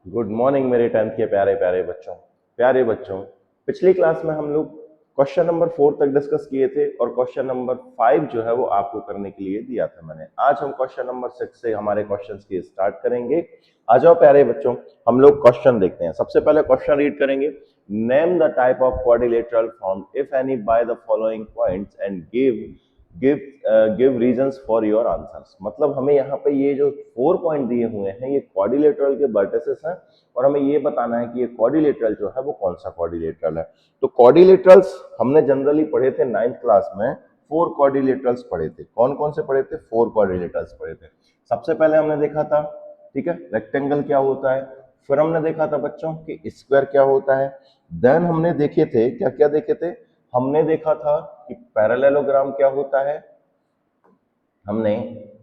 Good morning मेरे 10th के प्यारे प्यारे बच्चों। पिछली क्लास में हम लोग क्वेश्चन नंबर 4 तक डिस्कस किए थे और क्वेश्चन नंबर 5 जो है वो आपको करने के लिए दिया था मैंने। आज हम क्वेश्चन नंबर 6 से हमारे क्वेश्चंस की स्टार्ट करेंगे। आ जाओ प्यारे बच्चों, हम लोग क्वेश्चन देखते हैं। सबसे पहले क्वेश्चन रीड करेंगे। Name the type of quadrilateral form if any by the following points and give give reasons for your answers. मतलब हमें यहाँ पे ये जो 4 पॉइंट दिए हुए हैं ये क्वाड्रिलेटरल के वर्टिसेस हैं और हमें ये बताना है कि ये क्वाड्रिलेटरल जो है वो कौन सा क्वाड्रिलेटरल है। तो क्वाड्रिलेटरल्स हमने जनरली पढ़े थे 9th क्लास में। 4 क्वाड्रिलेटरल्स पढ़े थे। कौन कौन से पढ़े थे? 4 क्वाड्रिलेटरल्स पढ़े थे। सबसे पहले हमने देखा था, ठीक है, रेक्टेंगल क्या होता है। फिर हमने देखा था बच्चों कि स्क्वायर क्या होता है। देन हमने देखे थे, क्या क्या देखे थे? हमने देखा था कि पैरेललोग्राम क्या होता है। हमने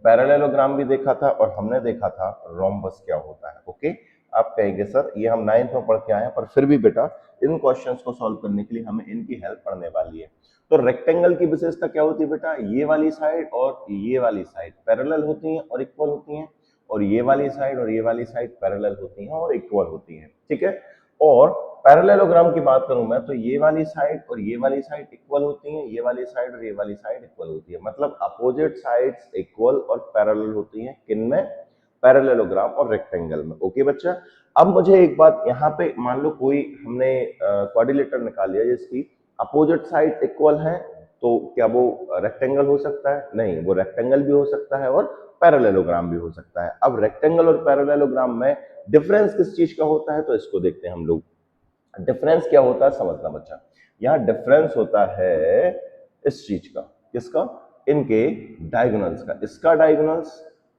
पैरेललोग्राम भी देखा था और हमने देखा था रोम्बस क्या होता है। ओके, आप कहेंगे सर ये हम 9th में पढ़ के आए हैं, पर फिर भी बेटा इन क्वेश्चंस को सॉल्व करने के लिए हमें इनकी हेल्प पढ़ने वाली है। तो रेक्टेंगल की विशेषता क्या होती है बेटा? ये वाली साइड और ये वाली साइड पैरेलल होती हैं और इक्वल होती हैं, और ये वाली साइड और ये वाली साइड पैरेलल होती हैं और इक्वल होती हैं। ठीक है, और पैरेललोग्राम की बात करूं मैं तो ये वाली साइड और ये वाली साइड इक्वल होती हैं, ये वाली साइड और ये वाली साइड इक्वल होती है। मतलब अपोजिट साइड्स इक्वल और पैरेलल होती हैं। किनमें? पैरेललोग्राम और रेक्टेंगल में। ओके बच्चा, अब मुझे एक बात यहाँ पे मान लो कोई हमने क्वाड्रिलेटर निकाल लिया जिसकी अपोजिट साइड इक्वल है, तो क्या वो रेक्टेंगल हो सकता है? नहीं, वो रेक्टेंगल भी हो सकता है और पैरेललोग्राम भी हो सकता है। अब रेक्टेंगल और पैरेललोग्राम में डिफरेंस किस चीज का होता है तो इसको देखते हैं हम लोग। डिफरेंस क्या होता है समझना बच्चा। यहाँ डिफरेंस होता है इस चीज का। किसका? इनके डायगोनल्स का। इसका डायगोनल्स,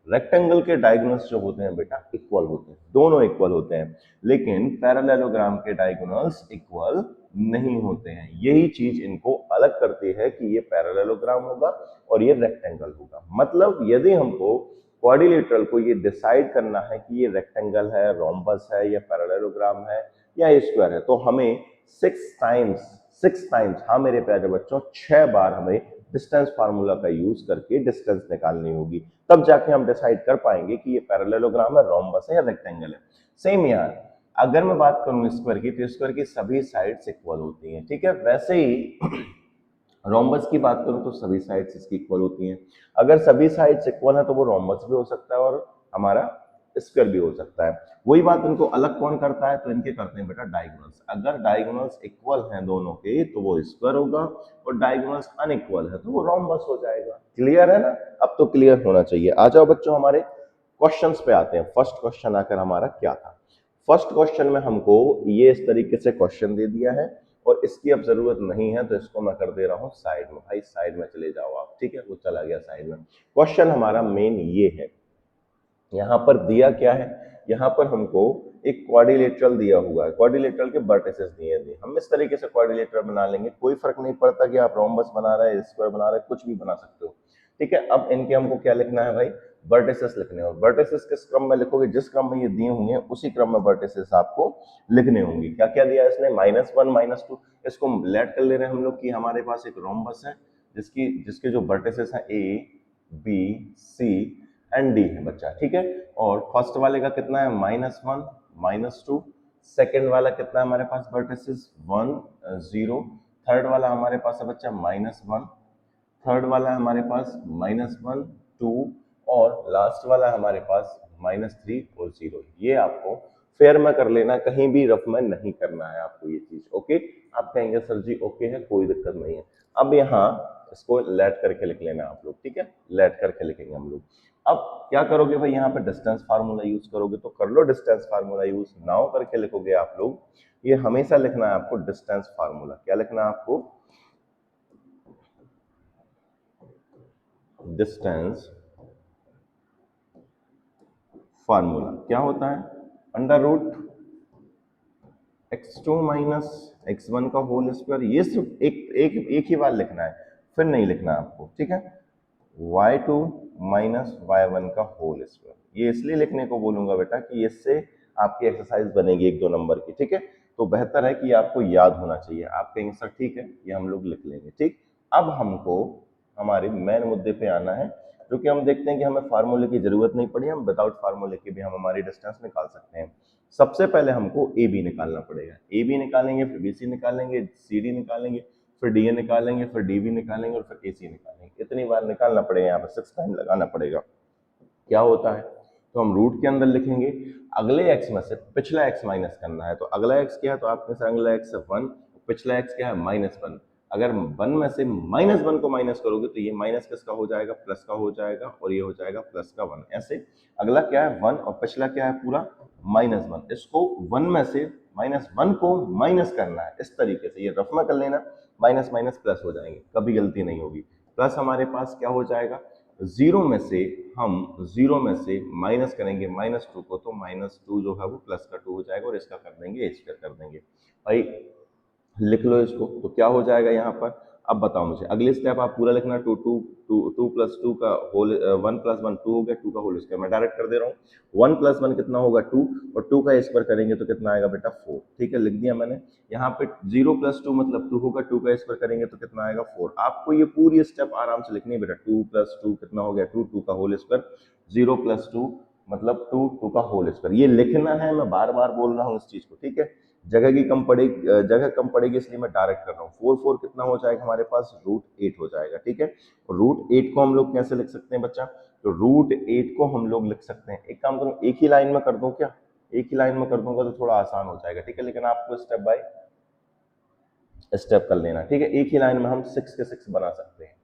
रेक्टेंगल के डायगोनल्स जो होते हैं बेटा इक्वल होते हैं, दोनों इक्वल होते हैं। लेकिन पैरेललोग्राम के डायगोनल्स इक्वल नहीं होते हैं। यही चीज इनको अलग करती है कि ये पैरेललोग्राम होगा और ये रेक्टेंगल होगा। मतलब यदि हमको क्वाड्रिलेटरल को ये डिसाइड करना है कि ये रेक्टेंगल है, रोम्बस है या पैरेललोग्राम है या स्क्वायर है, तो हमें 6 टाइम्स, हाँ मेरे प्यारे बच्चों, 6 बार हमें डिस्टेंस फार्मूला का यूज करके डिस्टेंस निकालनी होगी। तब जाके हम डिसाइड कर पाएंगे कि ये पैरेललोग्राम है, रोम्बस है या रेक्टेंगल है। सेम यार, अगर मैं बात करूं स्क्वायर की तो स्क्वायर की सभी साइड्स इक्वल होती हैं। ठीक है, वैसे ही रोम्बस की बात करूं तो सभी साइड्स इसकी इक्वल होती हैं। अगर सभी साइड्स इक्वल है तो वो रोम्बस भी हो सकता है और हमारा स्क्वायर भी हो सकता है। वही बात इनको अलग कौन करता है? तो इनके करते हैं बेटा डायगोनल्स। अगर डायगोनल्स इक्वल हैं दोनों के तो वो स्क्वायर होगा और डायगोनल्स अनइक्वल है तो वो रोम्बस हो जाएगा। क्लियर है ना? अब तो क्लियर होना चाहिए। आ जाओ बच्चों, हमारे क्वेश्चंस पे आते हैं। फर्स्ट क्वेश्चन आकर हमारा क्या था? फर्स्ट क्वेश्चन में हमको ये इस तरीके से क्वेश्चन दे दिया है और इसकी अब जरूरत नहीं है तो इसको मैं कर दे रहा हूं साइड में। भाई साइड में चले जाओ आप। ठीक है, वो चला गया साइड में। क्वेश्चन हमारा मेन ये है। यहाँ पर दिया क्या है? यहाँ पर हमको एक क्वाड्रिलेटरल दिया हुआ है। क्वाड्रिलेटरल के वर्टिसेस दिए हैं। हम इस तरीके से क्वाड्रिलेटरल बना लेंगे, कोई फर्क नहीं पड़ता कि आप रोम्बस बना रहे हैं, स्क्वायर बना रहे हैं, कुछ भी बना सकते हो। ठीक है, अब इनके हमको क्या लिखना है भाई? वर्टिसेस लिखने हैं। और वर्टिसेस किस क्रम में लिखोगे? जिस क्रम में ये दिए होंगे उसी क्रम में वर्टिसेस आपको लिखने होंगे। क्या क्या दिया है इसने? -1 -2। इसको लेट कर ले रहे हैं हम लोग कि हमारे पास एक रोम्बस है जिसके जो वर्टिसेस हैं A B C and D है बच्चा। ठीक है, और फर्स्ट वाले का कितना है? -1 -2। सेकेंड वाला कितना है हमारे पास? वर्टिसेस 1 0। थर्ड वाला हमारे पास है बच्चा -1। थर्ड वाला है हमारे पास -1 2। और लास्ट वाला है हमारे पास -3 और 0। ये आपको फेयर में कर लेना, कहीं भी रफ में नहीं करना है आपको ये चीज। ओके, आप कहेंगे सर जी ओके है, कोई दिक्कत नहीं है। अब यहाँ इसको लेट करके लिख लेना आप लोग। ठीक है, लेट करके लिखेंगे हम लोग। अब क्या करोगे भाई? यहाँ पे डिस्टेंस फार्मूला यूज करोगे तो कर लो डिस्टेंस फार्मूला यूज। नाउ करके लिखोगे आप लोग। ये हमेशा लिखना है आपको डिस्टेंस फार्मूला। क्या लिखना है आपको? डिस्टेंस फार्मूला क्या होता है? Under root x2 minus x1 का होल स्क्वायर। ये सिर्फ एक ही बार लिखना है, फिर नहीं लिखना आपको। ठीक है, y2 माइनस y1 का होल स्क्वायर। ये इसलिए लिखने को बोलूंगा बेटा कि इससे आपकी एक्सरसाइज बनेगी 1-2 नंबर की। ठीक है, तो बेहतर है कि आपको याद होना चाहिए। आप कहेंगे सर ठीक है, ये हम लोग लिख लेंगे। ठीक, अब हमको हमारे मेन मुद्दे पे आना है। जो कि हम देखते हैं कि हमें फार्मूले की जरूरत नहीं पड़ी, हम विदाउट फार्मूले के भी हम हमारी डिस्टेंस निकाल सकते हैं। सबसे पहले हमको ए बी निकालना पड़ेगा, ए बी निकालेंगे, फिर बी सी निकालेंगे, सी डी निकालेंगे, फिर डी ए निकालेंगे, फिर डी बी निकालेंगे और फिर ए सी निकालेंगे। इतनी बार निकालना पड़ेगा, यहाँ पर 6 टाइम लगाना पड़ेगा। क्या होता है, तो हम रूट के अंदर लिखेंगे, अगले एक्स में से पिछला एक्स माइनस करना है। तो अगला एक्स क्या है, तो आपके से अगला एक्स है 1, पिछला एक्स क्या है -1। अगर 1 में से -1 को माइनस करोगे तो ये माइनस किसका हो जाएगा, प्लस का हो जाएगा, और ये हो जाएगा प्लस का 1। ऐसे अगला क्या है 1 और पिछला क्या है पूरा -1। इसको 1 में से -1 को माइनस करना है, इस तरीके से ये रफ में कर लेना, माइनस माइनस प्लस हो जाएंगे, कभी गलती नहीं होगी। प्लस हमारे पास क्या हो जाएगा, जीरो में से हम जीरो में से माइनस करेंगे -2 को, तो -2 जो है वो प्लस का 2 हो जाएगा, और इसका कर देंगे h कर देंगे। भाई लिख लो इसको, तो क्या हो जाएगा यहाँ पर। अब बताओ मुझे अगले स्टेप आप पूरा लिखना, 2 प्लस 2 का होल 1 प्लस 1 2 हो गया, 2 का होल स्क्वायर मैं डायरेक्ट कर दे रहा हूँ। 1 प्लस 1 कितना होगा 2, और 2 का स्क्वायर करेंगे तो कितना आएगा बेटा 4। ठीक है, लिख दिया मैंने। यहाँ पे 0 प्लस 2 मतलब 2 होगा, 2 का स्क्वायर करेंगे तो कितना आएगा 4। आपको ये पूरी स्टेप आराम से लिखनी है बेटा। 2 प्लस 2 कितना हो गया 2, 2 का होल स्क्वायर, 0 प्लस 2 मतलब 2, 2 का होल स्क्वायर। ये लिखना है, मैं बार बार बोल रहा हूँ इस चीज को, ठीक है। जगह कम पड़ेगी इसलिए मैं डायरेक्ट कर रहा हूँ। 4 4 कितना हो जाएगा हमारे पास, √8 हो जाएगा। ठीक है, और √8 को हम लोग कैसे लिख सकते हैं बच्चा, तो √8 को हम लोग लिख सकते हैं, एक काम करूँ एक ही लाइन में कर दूं क्या, एक ही लाइन में कर दूंगा तो थोड़ा आसान हो जाएगा। ठीक है, लेकिन आपको स्टेप बाय स्टेप कर लेना। ठीक है, एक ही लाइन में हम 6 के 6 बना सकते हैं।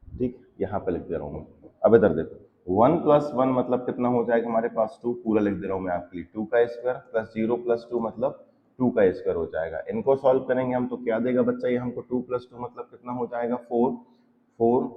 ठीक, यहाँ पे लिख दे रहा हूँ मैं। अब इधर देखो, 1 प्लस 1 मतलब कितना हो जाएगा हमारे पास 2, पूरा लिख दे रहा हूँ मैं आपके लिए। 2 का स्क्वायर प्लस 0 प्लस 2 मतलब 2 का स्क्वायर हो जाएगा। इनको सॉल्व करेंगे हम तो क्या देगा बच्चा, ये हमको 2 प्लस 2 मतलब कितना हो जाएगा 4, 4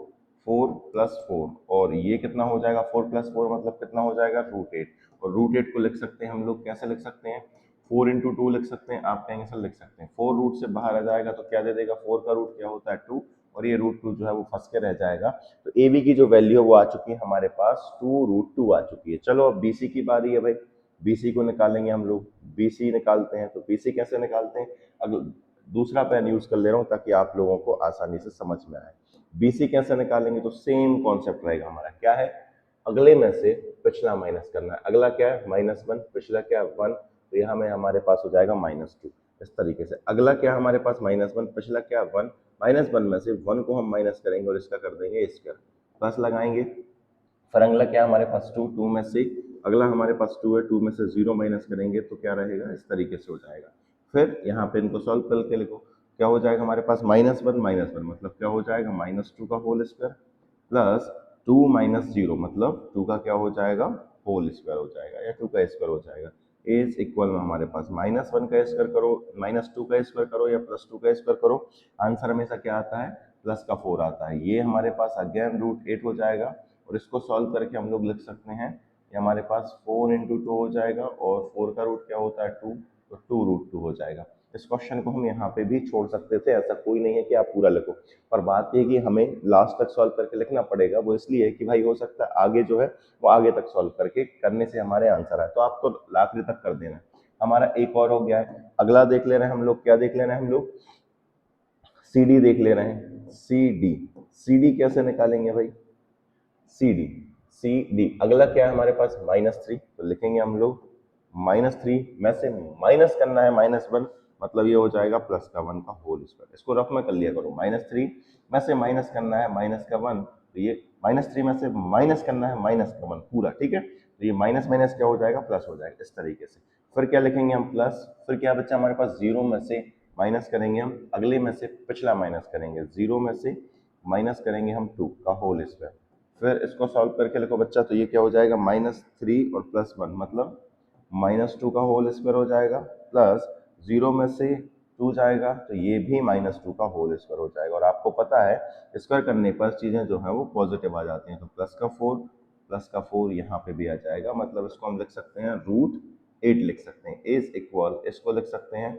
4 प्लस 4, और ये कितना हो जाएगा 4 प्लस 4 मतलब कितना हो जाएगा √8। और √8 को लिख सकते हैं हम लोग, कैसे लिख सकते हैं, 4 इंटू 2 लिख सकते हैं, आप कहेंगे सर लिख सकते हैं 4 रूट से बाहर आ जाएगा तो क्या दे देगा, 4 का रूट क्या होता है 2, और ये √2 जो है वो फंस के रह जाएगा। तो ए बी की जो वैल्यू है वो आ चुकी है हमारे पास 2√2 आ चुकी है। चलो अब बी सी की बारी है भाई, बी सी को निकालेंगे हम लोग। बी सी निकालते हैं, तो बी सी कैसे निकालते हैं, अब दूसरा पेन यूज कर ले रहा हूँ ताकि आप लोगों को आसानी से समझ में आए। बी सी कैसे निकालेंगे, तो सेम कॉन्सेप्ट रहेगा हमारा, क्या है, अगले में से पिछला माइनस करना है। अगला क्या है -1, पिछला क्या है 1, तो यहाँ में हमारे पास हो जाएगा -2। इस तरीके से अगला क्या है हमारे पास -1, पिछला क्या 1, -1 में से 1 को हम माइनस करेंगे और इसका कर देंगे स्क्वायर, प्लस लगाएंगे। फिर अगला क्या है हमारे पास 2, 2 में से अगला हमारे पास 2 है, 2 में से 0 माइनस करेंगे तो क्या रहेगा, इस तरीके से हो जाएगा। फिर यहाँ पे इनको सॉल्व करके लिखो, क्या हो जाएगा हमारे पास -1 मतलब क्या हो जाएगा -2 का होल स्क्वायर, प्लस 2 माइनस 0 मतलब 2 का क्या हो जाएगा होल स्क्वायर हो जाएगा, या 2 का स्क्वायर हो जाएगा। इज इक्वल में हमारे पास -1 का स्क्वायर करो, -2 का स्क्वायर करो या +2 का स्क्वायर करो, आंसर हमेशा क्या आता है, प्लस का 4 आता है। ये हमारे पास अगेन √8 हो जाएगा, और इसको सॉल्व करके हम लोग लिख सकते हैं, ये हमारे पास 4 इंटू 2 हो जाएगा, और 4 का रूट क्या होता है 2, तो 2√2 हो जाएगा। इस क्वेश्चन को हम यहाँ पे भी छोड़ सकते थे, ऐसा कोई नहीं है कि आप पूरा लिखो, पर बात ये कि हमें लास्ट तक सॉल्व करके लिखना पड़ेगा। वो इसलिए कि भाई हो सकता है आगे जो है वो आगे तक सॉल्व करके करने से हमारे आंसर आए, तो आप तो आखिरी तक कर देना। हमारा एक और हो गया है, अगला देख ले रहे हैं हम लोग, क्या देख ले रहे हैं हम लोग, सी डी देख ले रहे हैं। सी डी, सी डी कैसे निकालेंगे भाई, सी डी, सी डी अगला क्या है हमारे पास -3, तो लिखेंगे हम लोग -3 में से माइनस करना है -1 मतलब ये हो जाएगा प्लस का 1 का होल स्क्वायर। इसको रफ में कर लिया करो, -3 में से माइनस करना है -1, तो ये -3 में से माइनस करना है -1 पूरा। ठीक है, तो ये माइनस माइनस क्या हो जाएगा, प्लस हो जाएगा, इस तरीके से। फिर क्या लिखेंगे हम प्लस, फिर क्या बच्चा हमारे पास 0 में से माइनस करेंगे हम, अगले में से पिछला माइनस करेंगे, 0 में से माइनस करेंगे हम 2 का होल स्क्वायर। फिर इसको सॉल्व करके लिखो बच्चा, तो ये क्या हो जाएगा -3 और +1 मतलब -2 का होल स्क्वायर हो जाएगा, प्लस 0 में से 2 जाएगा तो ये भी -2 का होल स्क्वायर हो जाएगा। और आपको पता है स्क्वायर करने पर चीज़ें जो है वो पॉजिटिव आ जाती हैं, तो प्लस का 4 यहाँ पे भी आ जाएगा, मतलब इसको हम लिख सकते हैं √8 लिख सकते हैं। इज इक्वल, इसको लिख सकते हैं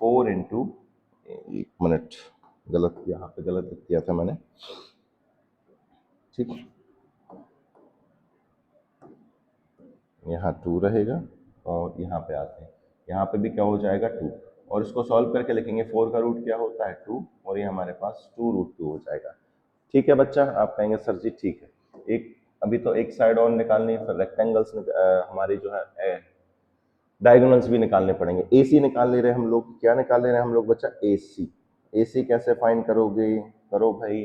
4 इंटू, एक मिनट, गलत यहाँ पे गलत लिख दिया था मैंने, ठीक, यहाँ 2 रहेगा, और यहाँ पे आते हैं, यहाँ पे भी क्या हो जाएगा 2, और इसको सॉल्व करके लिखेंगे 4 का रूट क्या होता है 2, और ये हमारे पास 2√2 हो जाएगा। ठीक है बच्चा, आप कहेंगे सर जी ठीक है। एक अभी तो एक साइड और निकालनी है, फिर रेक्टेंगल्स हमारी जो है डायगोनल्स भी निकालने पड़ेंगे। AC निकाल ले रहे हैं हम लोग, क्या निकाल ले रहे हैं हम लोग बच्चा? AC। AC कैसे फाइंड करोगे? करो भाई,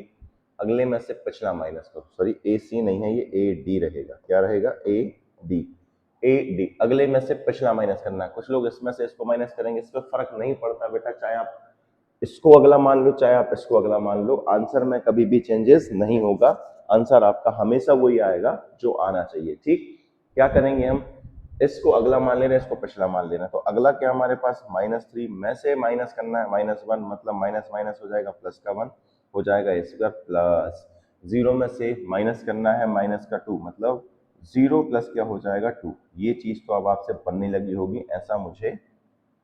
अगले में से पिछला माइनस करो। सॉरी, AC नहीं है, ये AD रहेगा। क्या रहेगा? AD। AD अगले में से पिछला माइनस करना है। कुछ लोग इसमें से इसको माइनस करेंगे, इस पर फर्क नहीं पड़ता बेटा, चाहे आप इसको अगला मान लो चाहे आप इसको अगला मान लो, आंसर में कभी भी चेंजेस नहीं होगा। आंसर आपका हमेशा वही आएगा जो आना चाहिए। ठीक, क्या करेंगे हम? इसको अगला मान ले रहे हैं, इसको पिछला मान ले रहे हैं, तो अगला क्या हमारे पास? -3 में से माइनस करना है -1, मतलब माइनस माइनस हो जाएगा, प्लस का 1 हो जाएगा स्क्वायर, प्लस 0 में से माइनस करना है माइनस का 2, मतलब 0 प्लस क्या हो जाएगा? 2। ये चीज तो अब आपसे बनने लगी होगी, ऐसा मुझे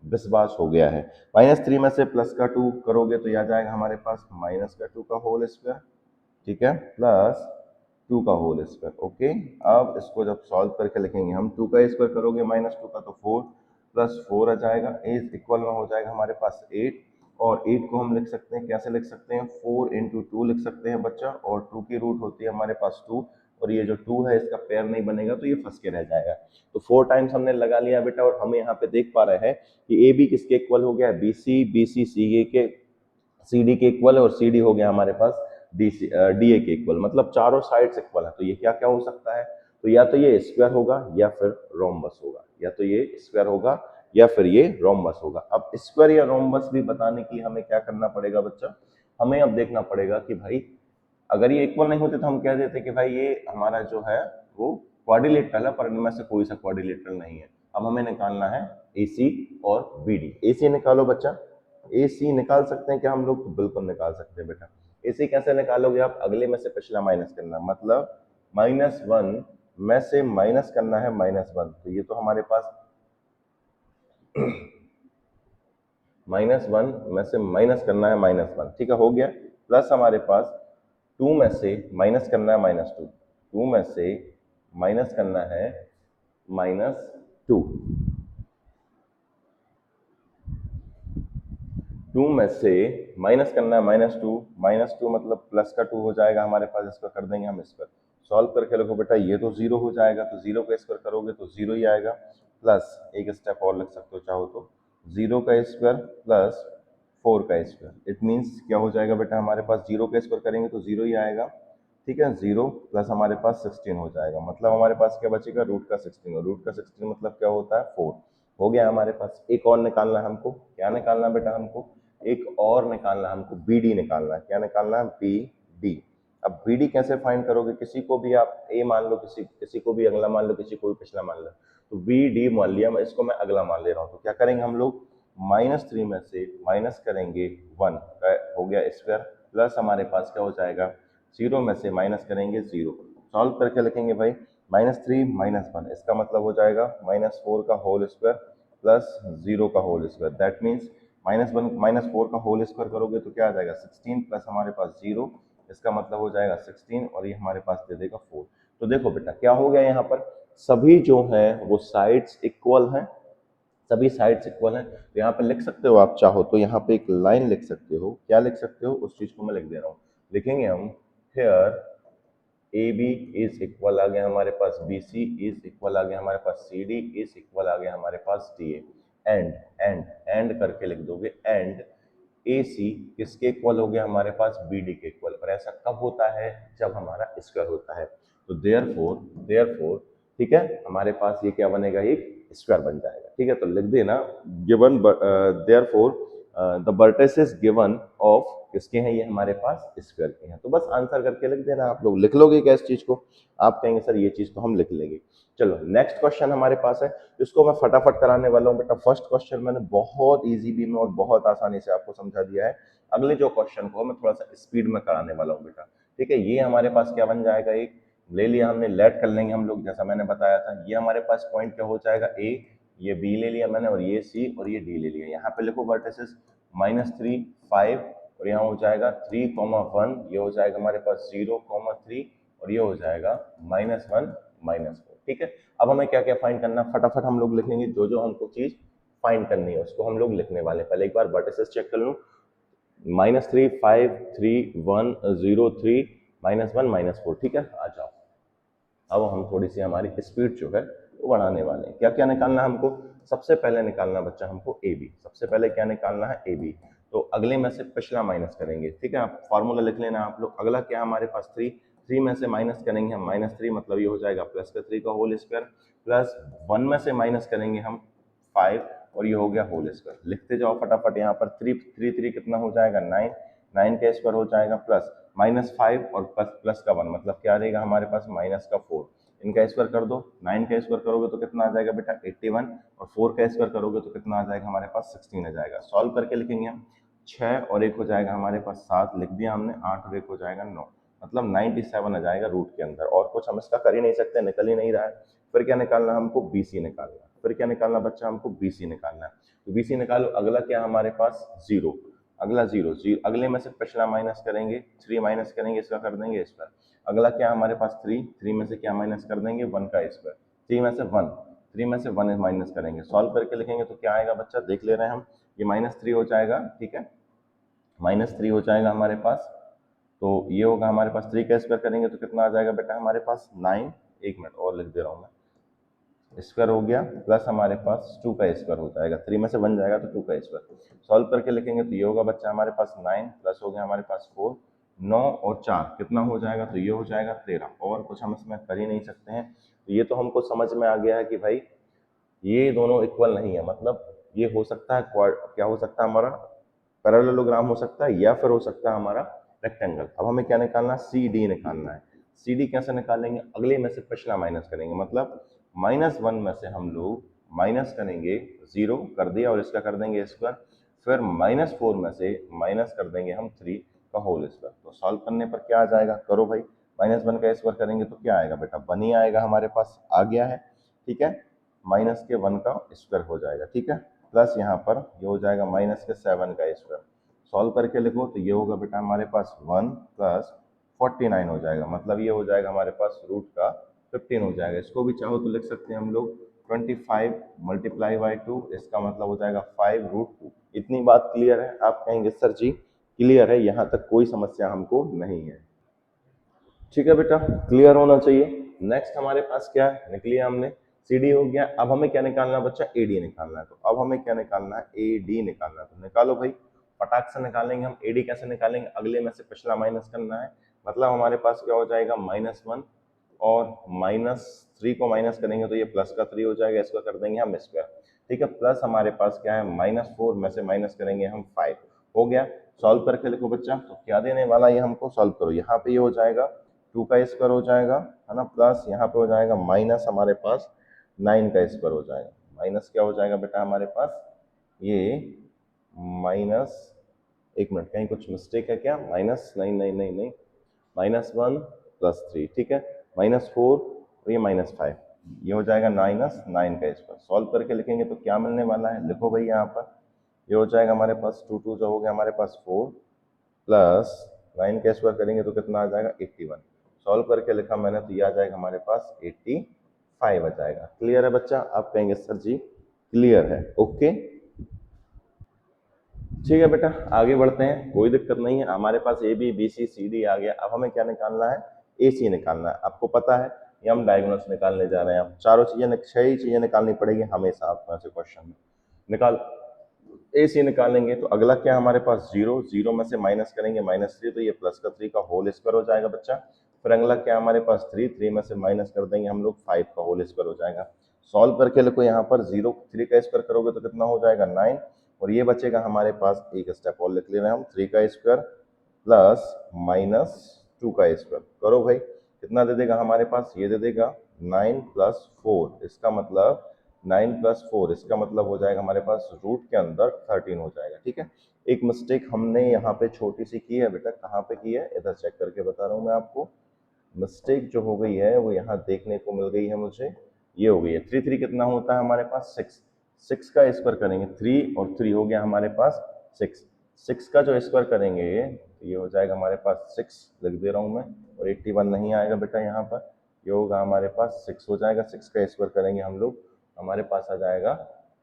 विश्वास हो गया है। -3 में से प्लस का 2 करोगे तो यह जाएगा हमारे पास माइनस का 2 का होल स्क्वायर, ठीक है, प्लस 2 का होल स्क्वायर। ओके, अब इसको जब सॉल्व करके लिखेंगे हम, 2 का स्क्वायर करोगे -2 का तो 4, प्लस 4 आ जाएगा, इज इक्वल में हो जाएगा हमारे पास 8, और 8 को हम लिख सकते हैं, कैसे लिख सकते हैं? 4 × 2 लिख सकते हैं बच्चा, और 2 की रूट होती है हमारे पास 2, और ये जो 2 है इसका पेयर नहीं बनेगा तो ये फंस के रह जाएगा। तो 4 टाइम्स हमने लगा लिया बेटा, और हम यहाँ पे देख पा रहे हैं कि ए बी किसके इक्वल हो गया? BC, BC CA के, CD के इक्वल है, और CD हो गया हमारे पास DA के इक्वल, मतलब चारों साइड्स इक्वल है। तो ये क्या क्या हो सकता है? तो या तो ये स्क्वायर होगा या फिर रोम्बस होगा, या तो ये स्क्वायर होगा या फिर ये रोम्बस होगा। अब स्क्वायर या रोम्बस भी बताने के लिए हमें क्या करना पड़ेगा बच्चा? हमें अब देखना पड़ेगा कि भाई अगर ये इक्वल नहीं होते तो हम कह देते कि भाई ये हमारा जो है वो क्वाड्रिलेटरल है, पर इनमें से कोई सा क्वाड्रिलेटरल नहीं है। अब हमें निकालना है AC और BD। AC निकालो बच्चा, AC निकाल सकते हैं क्या हम लोग? तो बिल्कुल निकाल सकते हैं बेटा। AC कैसे निकालोगे आप? अगले में से पिछला माइनस करना, मतलब -1 में से माइनस करना है -1, तो ये तो हमारे पास -1 में से माइनस करना है -1, ठीक है, हो गया, प्लस हमारे पास 2 में से माइनस करना है -2, 2 में से माइनस करना है -2, 2 में से माइनस करना है -2, -2 मतलब प्लस का 2 हो जाएगा हमारे पास, इसको कर देंगे हम स्क्वायर। सॉल्व करके देखो बेटा, ये तो 0 हो जाएगा, तो 0 का स्क्वायर करोगे तो 0 ही आएगा, प्लस एक स्टेप और लिख सकते हो चाहो तो, 0 का स्क्वायर प्लस 4 का स्क्वायर। इट मीन्स क्या हो जाएगा बेटा हमारे पास? 0 का स्क्वायर करेंगे तो 0 ही आएगा, ठीक है, 0 प्लस हमारे पास 16 हो जाएगा, मतलब हमारे पास क्या बचेगा? रूट का 16, और रूट का 16 मतलब क्या होता है? 4। हो गया हमारे पास। एक और निकालना है हमको, क्या निकालना है बेटा हमको? एक और निकालना है हमको, BD निकालना है। क्या निकालना है? BD। अब BD कैसे फाइंड करोगे? किसी को भी आप A मान लो, किसी को भी अगला मान लो, किसी को भी पिछला मान लो, तो BD मान लिया, मैं इसको मैं अगला मान ले रहा हूँ, तो क्या करेंगे हम लोग? -3 में से माइनस करेंगे 1, हो गया स्क्वायर, प्लस हमारे पास क्या हो जाएगा? 0 में से माइनस करेंगे 0, सॉल्व करके लिखेंगे भाई, -3 -1, इसका मतलब हो जाएगा -4 का होल स्क्वायर प्लस 0 का होल स्क्वायर। दैट मीन्स -4 का होल स्क्वायर करोगे तो क्या आ जाएगा? 16, प्लस हमारे पास 0, इसका मतलब हो जाएगा 16, और ये हमारे पास दे देगा 4। तो देखो बेटा क्या हो गया यहाँ पर? सभी जो हैं वो साइड्स इक्वल हैं, सभी साइड्स इक्वल हैं। तो यहाँ पे लिख सकते हो आप चाहो तो, यहाँ पे एक लाइन लिख सकते हो। क्या लिख सकते हो? उस चीज को मैं लिख दे रहा हूँ, लिखेंगे हम, हेयर AB इज इक्वल आ गया हमारे पास, BC इज इक्वल आ गया हमारे पास, CD इज इक्वल आ गया हमारे पास, DA। एंड करके लिख दोगे, एंड AC किसके इक्वल हो गया हमारे पास? BD के इक्वल। पर ऐसा कब होता है? जब हमारा स्क्वायर होता है। तो देयरफॉर ठीक है, हमारे पास ये क्या बनेगा? एक स्क्वायर बन जाएगा, ठीक है। तो लिख देना, given therefore the vertices given of किसके हैं? ये हमारे पास स्क्वायर के हैं। तो बस आंसर करके लिख देना, आप लोग लिख लोगे क्या इस चीज को? आप कहेंगे सर ये चीज तो हम लिख लेंगे। चलो नेक्स्ट क्वेश्चन हमारे पास है, इसको मैं फटाफट कराने वाला हूँ बेटा। फर्स्ट क्वेश्चन मैंने बहुत इजी वे में और बहुत आसानी से आपको समझा दिया है। अगले जो क्वेश्चन को मैं थोड़ा सा स्पीड में कराने वाला हूँ बेटा, ठीक है। ये हमारे पास क्या बन जाएगा? एक ले लिया हमने, लेट कर लेंगे हम लोग, जैसा मैंने बताया था। ये हमारे पास पॉइंट क्या हो जाएगा? A, ये B ले लिया मैंने, और ये C, और ये D ले लिया। यहाँ पे लिखो वर्टिसेस -3 5, और यहाँ हो जाएगा 3, 1, ये हो जाएगा हमारे पास 0, 3, और ये हो जाएगा -1, -4, ठीक है। अब हमें क्या क्या फाइंड करना है? फटाफट हम लोग लिखेंगे, जो जो हमको चीज फाइंड करनी है उसको हम लोग लिखने वाले। पहले एक बार वर्टिसेस चेक कर लूं, -3 5 3 1 0 3 -1 -4, ठीक है। आ जाओ, अब हम थोड़ी सी हमारी स्पीड जो है वो बढ़ाने वाले हैं। क्या क्या निकालना है हमको? सबसे पहले निकालना बच्चा हमको ए बी। सबसे पहले क्या निकालना है? A B. तो अगले में से पिछला माइनस करेंगे, ठीक है। आप फॉर्मूला लिख लेना आप लोग। अगला क्या हमारे पास? थ्री। थ्री में से माइनस करेंगे हम माइनस थ्री, मतलब ये हो जाएगा प्लस का थ्री का होल स्क्वायर, प्लस वन में से माइनस करेंगे हम फाइव, और ये हो गया होल स्क्वायर। लिखते जाओ फटाफट। यहाँ पर थ्री थ्री थ्री कितना हो जाएगा? नाइन। नाइन का स्क्वायर हो जाएगा प्लस माइनस फाइव और प्लस प्लस का वन, मतलब क्या रहेगा हमारे पास? माइनस का फोर। इनका स्क्वायर कर दो। नाइन का स्क्वायर करोगे तो कितना आ जाएगा बेटा? 81। और फोर का स्क्वायर करोगे तो कितना आ जाएगा हमारे पास? 16 आ जाएगा। सॉल्व करके लिखेंगे हम। छः और एक हो जाएगा हमारे पास सात, लिख दिया हमने। आठ और एक हो जाएगा नौ, मतलब 97 आ जाएगा रूट के अंदर। और कुछ हम इसका कर ही नहीं सकते, निकल ही नहीं रहा है। फिर क्या निकालना? हमको बीसी निकालना। फिर क्या निकालना बच्चा? हमको बीसी निकालना है। तो बीसी निकालो। अगला क्या हमारे पास? जीरो। अगला जीरो। अगले में से पिछला माइनस करेंगे, थ्री माइनस करेंगे, इसका कर देंगे स्क्वायर। अगला क्या हमारे पास? थ्री। थ्री में से क्या माइनस कर देंगे? वन का स्क्वायर। थ्री में से वन। थ्री में से वन माइनस करेंगे। सॉल्व करके लिखेंगे तो क्या आएगा बच्चा? देख ले रहे हैं हम। ये माइनस थ्री हो जाएगा, ठीक है। माइनस थ्री हो जाएगा हमारे पास। तो ये होगा हमारे पास। थ्री का स्क्वायर करेंगे तो कितना आ जाएगा बेटा हमारे पास? नाइन। एक मिनट और लिख दे रहा हूँ मैं। स्क्वायर हो गया, प्लस हमारे पास टू का स्क्वायर हो जाएगा। थ्री में से बन जाएगा तो टू का स्क्वायर। सॉल्व करके लिखेंगे तो ये होगा बच्चा हमारे पास नाइन, प्लस हो गया हमारे पास फोर। नौ और चार कितना हो जाएगा? तो ये हो जाएगा 13। और कुछ हम इसमें कर ही नहीं सकते हैं। तो ये तो हमको समझ में आ गया है कि भाई ये दोनों इक्वल नहीं है, मतलब ये हो सकता है क्या हो सकता है हमारा? पैरेललोग्राम हो सकता है, या फिर हो सकता है हमारा रेक्टेंगल। अब हमें क्या निकालना है? सी डी निकालना है। सी डी कैसे निकालेंगे? अगले में से पिछला माइनस करेंगे, मतलब माइनस वन में से हम लोग माइनस करेंगे जीरो, कर दिया, और इसका कर देंगे स्क्वायर। फिर माइनस फोर में से माइनस कर देंगे हम थ्री का होल स्क्वायर। तो सॉल्व करने पर क्या आ जाएगा? करो भाई। माइनस वन का स्क्वायर करेंगे तो क्या आएगा बेटा? वन ही आएगा हमारे पास। आ गया है, ठीक है। माइनस के वन का स्क्वायर हो जाएगा, ठीक है। प्लस यहाँ पर ये हो जाएगा माइनस के सेवन का स्क्वायर। सॉल्व करके लिखो तो ये होगा बेटा हमारे पास वन प्लस 49 हो जाएगा, मतलब ये हो जाएगा हमारे पास रूट का 15 हो जाएगा। इसको भी चाहो तो लिख सकते हैं हम लोग 25 मल्टीप्लाई बाई टू, इसका मतलब हो जाएगा 5 रूट टू। इतनी बात क्लियर है? आप कहेंगे सर जी क्लियर है, यहाँ तक कोई समस्या हमको नहीं है। ठीक है बेटा, क्लियर होना चाहिए। नेक्स्ट हमारे पास क्या है? निकलिए हमने। सी डी हो गया। अब हमें क्या निकालना है बच्चा? ए डी निकालना है। तो अब हमें क्या निकालना है? ए डी निकालना है। तो निकालो भाई, फटाक से निकालेंगे हम। ए डी कैसे निकालेंगे? अगले में से पिछला माइनस करना है, मतलब हमारे पास क्या हो जाएगा? माइनस वन, और माइनस थ्री को माइनस करेंगे तो ये प्लस का थ्री हो जाएगा, इसका कर देंगे हम स्क्वायर, ठीक है। प्लस हमारे पास क्या है? माइनस फोर में से माइनस करेंगे हम फाइव। हो गया। सॉल्व करके लिखो बच्चा। तो क्या देने वाला है ये हमको? सॉल्व करो। यहाँ पे ये हो जाएगा टू का स्क्वायर हो जाएगा, है ना, प्लस यहाँ पे हो जाएगा माइनस हमारे पास नाइन का स्क्वायर हो जाएगा। माइनस क्या हो जाएगा बेटा हमारे पास? ये माइनस, एक मिनट, कहीं कुछ मिस्टेक है क्या? माइनस नहीं नहीं नहीं नहीं, माइनस वन प्लस थ्री, ठीक है, माइनस फोर, और ये माइनस फाइव, ये हो जाएगा माइनस नाइन का स्क्वायर। सॉल्व करके लिखेंगे तो क्या मिलने वाला है? लिखो भाई यहाँ पर। ये हो जाएगा हमारे पास टू टू जो हो गया हमारे पास फोर, प्लस नाइन का स्क्वायर करेंगे तो कितना आ जाएगा? 81। सॉल्व करके लिखा मैंने तो ये आ जाएगा हमारे पास 85 आ जाएगा। क्लियर है बच्चा? आप कहेंगे सर जी क्लियर है, ओके। ठीक है बेटा, आगे बढ़ते हैं, कोई दिक्कत नहीं है। हमारे पास A B B C C D आ गया। अब हमें क्या निकालना है? ए सी निकालना है। आपको पता है ये हम डायगोनल्स निकालने जा रहे हैं। अब चारों चीजें, छह ही चीजें निकालनी पड़ेगी हमेशा आपको ऐसे क्वेश्चन में। निकाल, ए सी निकालेंगे तो अगला क्या हमारे पास? जीरो। जीरो में से माइनस करेंगे माइनस थ्री, तो ये प्लस का थ्री का होल स्क्वायर हो जाएगा बच्चा। फिर अगला क्या हमारे पास? थ्री। थ्री में से माइनस कर देंगे हम लोग फाइव का होल स्क्वायर हो जाएगा। सॉल्व करके लिखो यहाँ पर। जीरो थ्री का स्क्वायर करोगे तो कितना हो जाएगा? नाइन, और ये बचेगा हमारे पास, एक स्टेप और लिख ले रहे हैं हम, थ्री का स्क्वायर प्लस माइनस टू का स्क्वायर। करो भाई, कितना दे देगा हमारे पास? ये दे देगा नाइन प्लस फोर, इसका मतलब नाइन प्लस फोर, इसका मतलब हो जाएगा हमारे पास रूट के अंदर 13 हो जाएगा, ठीक है। एक मिस्टेक हमने यहाँ पे छोटी सी की है बेटा, कहाँ पे की है? इधर चेक करके बता रहा हूँ मैं आपको। मिस्टेक जो हो गई है वो यहाँ देखने को मिल गई है मुझे, ये हो गई है। थ्री थ्री कितना होता है हमारे पास? सिक्स। सिक्स का स्क्वायर करेंगे, थ्री और थ्री हो गया हमारे पास सिक्स। सिक्स का जो स्क्वायर करेंगे तो ये हो जाएगा हमारे पास सिक्स, लिख दे रहा हूँ मैं, और 81 नहीं आएगा बेटा यहाँ पर, ये होगा हमारे पास सिक्स हो जाएगा। सिक्स का स्क्वायर करेंगे हम लोग, हमारे पास आ जाएगा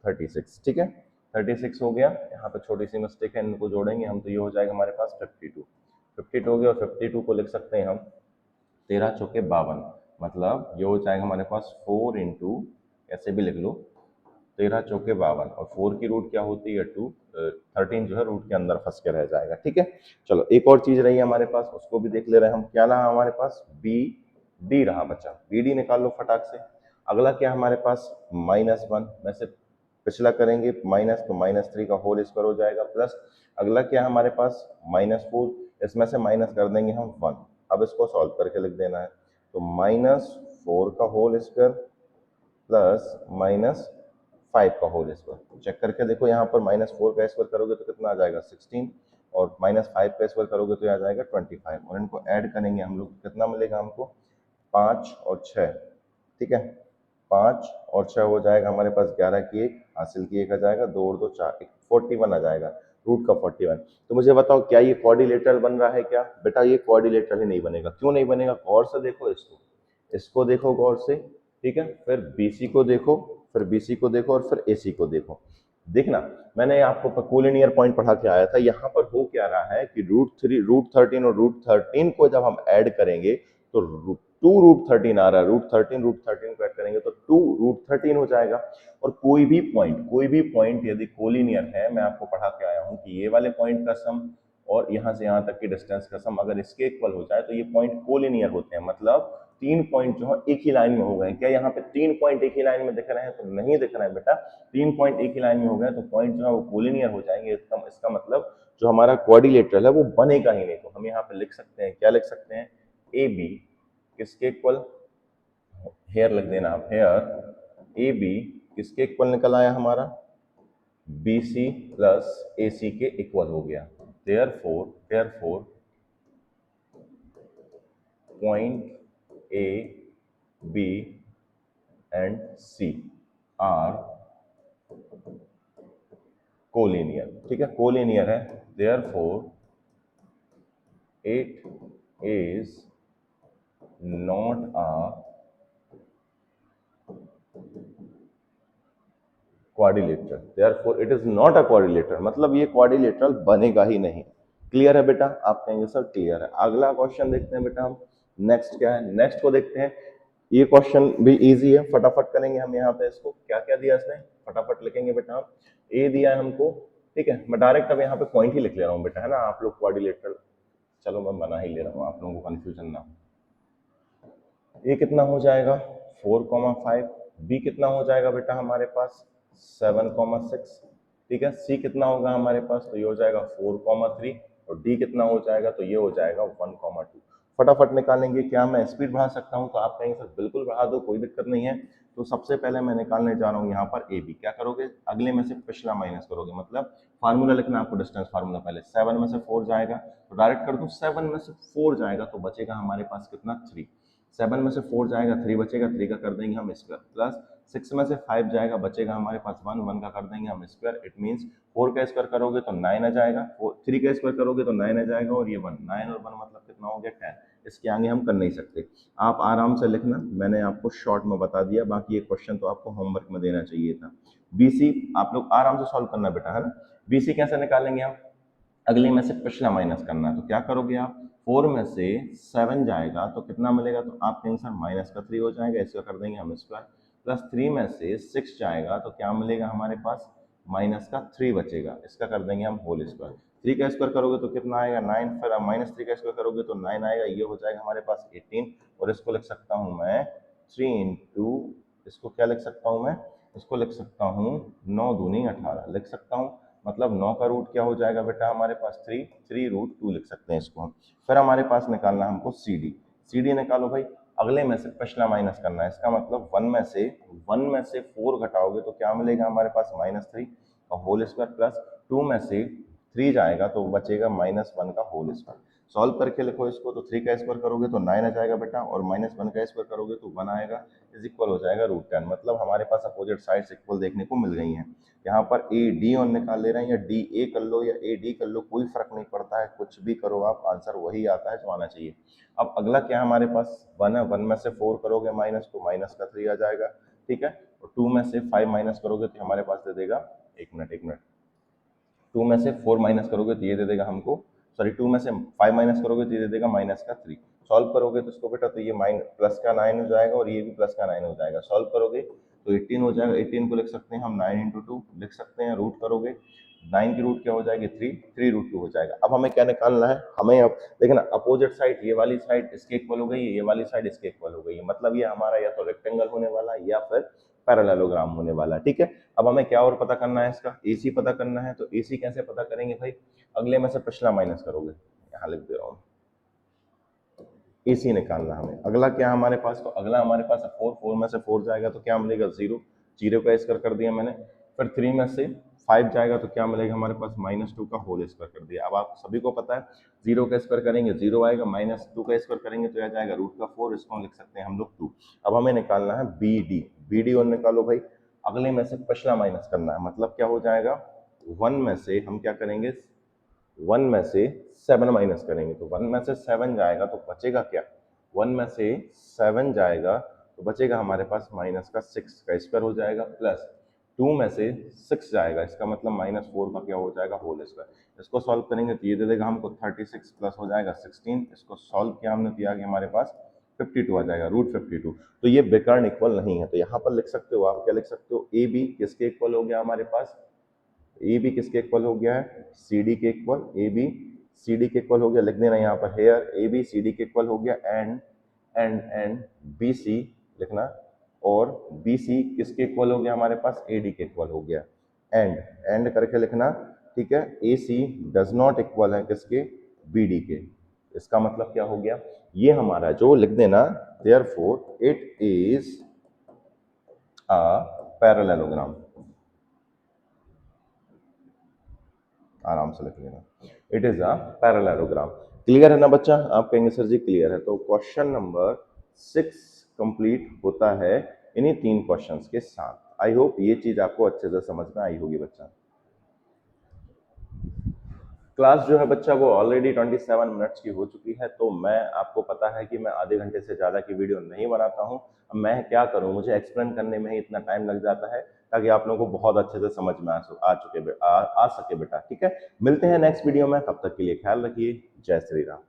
36, ठीक है। 36 हो गया। यहाँ पे छोटी सी मिस्टेक है, इनको जोड़ेंगे हम तो ये हो जाएगा हमारे पास 52। 52 हो गया, और 52 को लिख सकते हैं हम तेरह चौके 52, मतलब ये हो जाएगा हमारे पास 4 इंटू, ऐसे भी लिख लो, 13 चौके 52, और 4 की रूट क्या होती है 2, 13 जो है रूट के अंदर फंस के रह जाएगा। ठीक है, चलो एक और चीज रही है हमारे पास, उसको भी देख ले रहे हैं हम। क्या रहा हमारे पास, बी डी रहा बचा, बी डी निकाल लो फटाक से। अगला क्या हमारे पास, -1 में से पिछला करेंगे माइनस, तो -3 का होल स्क्वायर हो जाएगा, प्लस अगला क्या है हमारे पास, -4, इसमें से माइनस कर देंगे हम 1। अब इसको सॉल्व करके लिख देना है, तो -4 का होल स्क्वायर प्लस -5 का होल स्क्वायर। चेक करके देखो, यहाँ पर -4 का स्क्वायर करोगे तो कितना आ जाएगा 16, और -5 का स्क्वायर करोगे तो आ जाएगा 25, और इनको ऐड करेंगे हम लोग, कितना मिलेगा हमको, 5 और 6। ठीक है, 5 और 6 हो जाएगा हमारे पास 11 की 1, हासिल की 1 आ जाएगा, 2 और 2 4, 41 आ जाएगा, रूट का 41। तो मुझे बताओ क्या ये क्वाड्रिलेटरल बन रहा है क्या? बेटा ये क्वाड्रिलेटरल ही नहीं बनेगा। क्यों नहीं बनेगा? गौर से देखो इसको, इसको देखो गौर से, ठीक है, फिर बीसी को देखो, फिर बीसी को देखो, और फिर एसी को देखो। देखना, मैंने आपको कोलिनियर पॉइंट पढ़ा के आया था, यहाँ पर हो क्या रहा है कि रूट 13 और रूट 13 को जब हम ऐड करेंगे तो 2√13 आ रहा है, रूट 13 को ऐड करेंगे तो 2√13 हो जाएगा। और कोई भी पॉइंट यदि कोलिनियर है, मैं आपको पढ़ा के आया हूं कि ये वाले पॉइंट का सम और यहाँ से यहाँ तक की डिस्टेंस का सम अगर इसके इक्वल हो जाए तो ये पॉइंट कोलिनियर होते हैं, मतलब 3 पॉइंट जो है एक ही लाइन में हो गए। क्या यहाँ पे 3 पॉइंट एक ही लाइन में दिख रहे हैं? तो नहीं दिख रहे हैं बेटा, 3 पॉइंट एक ही लाइन में हो गए तो पॉइंट जो है वो कोलिनियर हो जाएंगे। इसका मतलब जो हमारा क्वाड्रिलेटरल है वो बनेगा ही नहीं। तो हम यहाँ पे लिख सकते हैं, क्या लिख सकते हैं, ए बी किसके इक्वल, हेयर लिख देना आप, हेयर ए बी किसके इक्वल निकल आया हमारा, बी सी प्लस ए सी के इक्वल हो गया। Therefore point A B and C are collinear. ठीक है, कोलिनियर है, therefore it is not a quadrilateral, therefore it is not a quadrilateral, मतलब ये क्वाड्रिलेटरल बनेगा ही नहीं। क्लियर है बेटा? आप कहेंगे सर क्लियर है। अगला क्वेश्चन देखते हैं बेटा हम, नेक्स्ट क्या है, नेक्स्ट को देखते हैं। ये क्वेश्चन भी इजी है, फटाफट करेंगे हम। यहाँ पे इसको क्या क्या दिया इसने, फटाफट लिखेंगे बेटा हम। ए दिया है हमको, ठीक है, मैं डायरेक्ट अब यहाँ पे पॉइंट ही लिख ले रहा हूँ बेटा, है ना, आप लोग क्वाड्रिलेटरल, चलो मैं बना ही ले रहा हूँ, आप लोगों को कंफ्यूजन ना हो। ए कितना हो जाएगा 4,5, बी कितना हो जाएगा बेटा हमारे पास 7,6, ठीक है, सी कितना होगा हमारे पास, तो ये हो जाएगा 4,3, और डी कितना हो जाएगा, तो ये हो जाएगा 1,2। फटाफट निकालेंगे। क्या मैं स्पीड बढ़ा सकता हूँ? तो आप कहेंगे सर बिल्कुल बढ़ा दो, कोई दिक्कत नहीं है। तो सबसे पहले मैं निकालने जा रहा हूँ यहाँ पर ए बी। क्या करोगे, अगले में से पिछला माइनस करोगे, मतलब फार्मूला लिखना आपको, डिस्टेंस फार्मूला। पहले 7 में से 4 जाएगा तो डायरेक्ट कर दो, 7 में से 4 जाएगा तो बचेगा हमारे पास कितना, 3। 7 में से 4 जाएगा, 3 बचेगा, 3 का कर देंगे हम स्क्वायर, प्लस 6 में से 5 जाएगा, बचेगा हमारे पास 1, 1 का कर देंगे हम स्क्वायर। इट मींस 4 का स्क्वायर करोगे तो 9 आ जाएगा, 3 का स्क्वायर करोगे तो 9 आ जाएगा, और ये 1, 9 और 1 मतलब कितना हो गया 10। इसके आगे हम कर नहीं सकते, आप आराम से लिखना, मैंने आपको शॉर्ट में बता दिया, बाकी ये क्वेश्चन तो आपको होमवर्क में देना चाहिए था। बीसी आप लोग आराम से सॉल्व करना बेटा, है ना। बीसी कैसे निकालेंगे हम, अगले में से पिछला माइनस करना है। तो क्या करोगे आप, 4 में से 7 जाएगा तो कितना मिलेगा, तो आप कहेंगे सर -3 हो जाएगा, इसका कर देंगे हम स्क्वायर, प्लस 3 में से 6 जाएगा तो क्या मिलेगा हमारे पास, -3 बचेगा, इसका कर देंगे हम होल स्क्वायर। 3 का स्क्वायर करोगे तो कितना आएगा 9, फिर आप -3 का स्क्वायर करोगे तो 9 आएगा, ये हो जाएगा हमारे पास 18, और इसको लिख सकता हूँ मैं 3 इंटू, इसको क्या लिख सकता हूँ मैं, इसको लिख सकता हूँ 9 दूनी 18 लिख सकता हूँ, मतलब 9 का रूट क्या हो जाएगा बेटा हमारे पास 3, 3√2 लिख सकते हैं इसको हम। फिर हमारे पास निकालना हमको सी डी, सी डी निकालो भाई, अगले में से पिछला माइनस करना है। इसका मतलब 1 में से 4 घटाओगे तो क्या मिलेगा हमारे पास, -3 का होल स्क्वायर, प्लस 2 में से 3 जाएगा तो बचेगा -1 का होल स्क्वायर। सॉल्व करके लिखो इसको, तो 3 का स्क्वायर करोगे तो 9 आ जाएगा बेटा, और -1 का स्क्वायर करोगे तो 1 आएगा, इज इक्वल हो जाएगा √10। मतलब हमारे पास अपोजिट साइड्स इक्वल देखने को मिल गई हैं। यहाँ पर ए डी ऑन निकाल ले रहे हैं, या डी ए कर लो या ए डी कर लो, कोई फर्क नहीं पड़ता है, कुछ भी करो आप, आंसर वही आता है जो आना चाहिए। अब अगला क्या हमारे पास 1 है, 1 में से 4 करोगे माइनस तो माइनस का 3 आ जाएगा, ठीक है, और 2 में से 5 माइनस करोगे तो हमारे पास दे देगा, एक मिनट 2 में से 4 माइनस करोगे तो ये दे देगा हमको सॉरी 2 में से 5 माइनस करोगे तो ये दे देगा माइनस का 3। सॉल्व करोगे तो इसको बेटा तो ये प्लस का 9 हो जाएगा और ये भी प्लस का 9 हो जाएगा। सॉल्व करोगे तो 18 हो जाएगा। 18 को लिख सकते हैं हम 9 इंटू 2 लिख सकते हैं। रूट करोगे 9 की रूट क्या हो जाएगी 3, 3 रूट 2 हो जाएगा। अब हमें क्या निकालना है, हमें अब देखना अपोजिट साइड ये वाली साइड इसके इक्वल हो गई है, ये वाली साइड इसके इक्वल हो गई है, मतलब ये हमारा या तो रेक्टेंगल होने वाला है या फिर पैरेललोग्राम होने वाला है। ठीक है, अब हमें क्या और पता करना है, इसका AC पता करना है। तो AC कैसे पता करेंगे भाई, अगले में से पिछला माइनस करोगे, यहाँ लिख दे रहा हूँ। AC निकालना हमें, अगला क्या हमारे पास, तो अगला हमारे पास है 4, 4 में से 4 जाएगा तो क्या मिलेगा 0, 0 का स्क्वायर कर दिया मैंने। फिर 3 में से 5 जाएगा तो क्या मिलेगा हमारे पास -2 का होल स्क्वायर कर दिया। अब आप सभी को पता है 0 का स्क्वायर करेंगे 0 आएगा, -2 का स्क्वायर करेंगे तो आ जाएगा √4, इसको लिख सकते हैं हम लोग 2। अब हमें निकालना है BD और निकालो भाई, अगले में से पिछला माइनस करना है, मतलब क्या हो जाएगा 1 में से हम क्या करेंगे 1 में से 7 माइनस करेंगे, तो 1 में से 7 जाएगा तो बचेगा क्या, 1 में से 7 जाएगा तो बचेगा हमारे पास माइनस का 6 का स्क्वायर हो जाएगा, प्लस 2 में से 6 जाएगा, इसका मतलब -4 का क्या हो जाएगा होल स्क्वायर। इसको सॉल्व करेंगे तो ये दे देगा हमको 36 प्लस हो जाएगा 16। इसको सॉल्व किया हमने तो कि हमारे पास 52 आ जाएगा, √52। तो ये विकर्ण इक्वल नहीं है, तो यहाँ पर लिख सकते हो आप, क्या लिख सकते हो, AB किसके इक्वल हो गया हमारे पास, ए बी किसके इक्वल हो गया है, सी डी के equal, A B C D के इक्वल हो गया, लिख देना यहाँ पर here A B C D के इक्वल हो गया, एंड बी सी लिखना, और बी सी किसके इक्वल हो गया हमारे पास, ए डी के इक्वल हो गया, एंड करके लिखना। ठीक है, ए सी डज नॉट इक्वल है किसके, बी डी के। इसका मतलब क्या हो गया, ये हमारा जो लिख देना, therefore it is a parallelogram, आराम से लिख लेना, it is a parallelogram. Clear है ना बच्चा, आप कहेंगे सर जी क्लियर है। तो क्वेश्चन नंबर 6 कंप्लीट होता है इन्हीं 3 क्वेश्चंस के साथ। आई होप ये चीज आपको अच्छे से समझ में आई होगी बच्चा। क्लास जो है बच्चा वो ऑलरेडी 27 मिनट्स की हो चुकी है, तो मैं आपको पता है कि मैं आधे घंटे से ज़्यादा की वीडियो नहीं बनाता हूँ। अब मैं क्या करूँ, मुझे एक्सप्लेन करने में ही इतना टाइम लग जाता है ताकि आप लोगों को बहुत अच्छे से समझ में आ सके बेटा। ठीक है, मिलते हैं नेक्स्ट वीडियो में, तब तक के लिए ख्याल रखिए। जय श्री राम।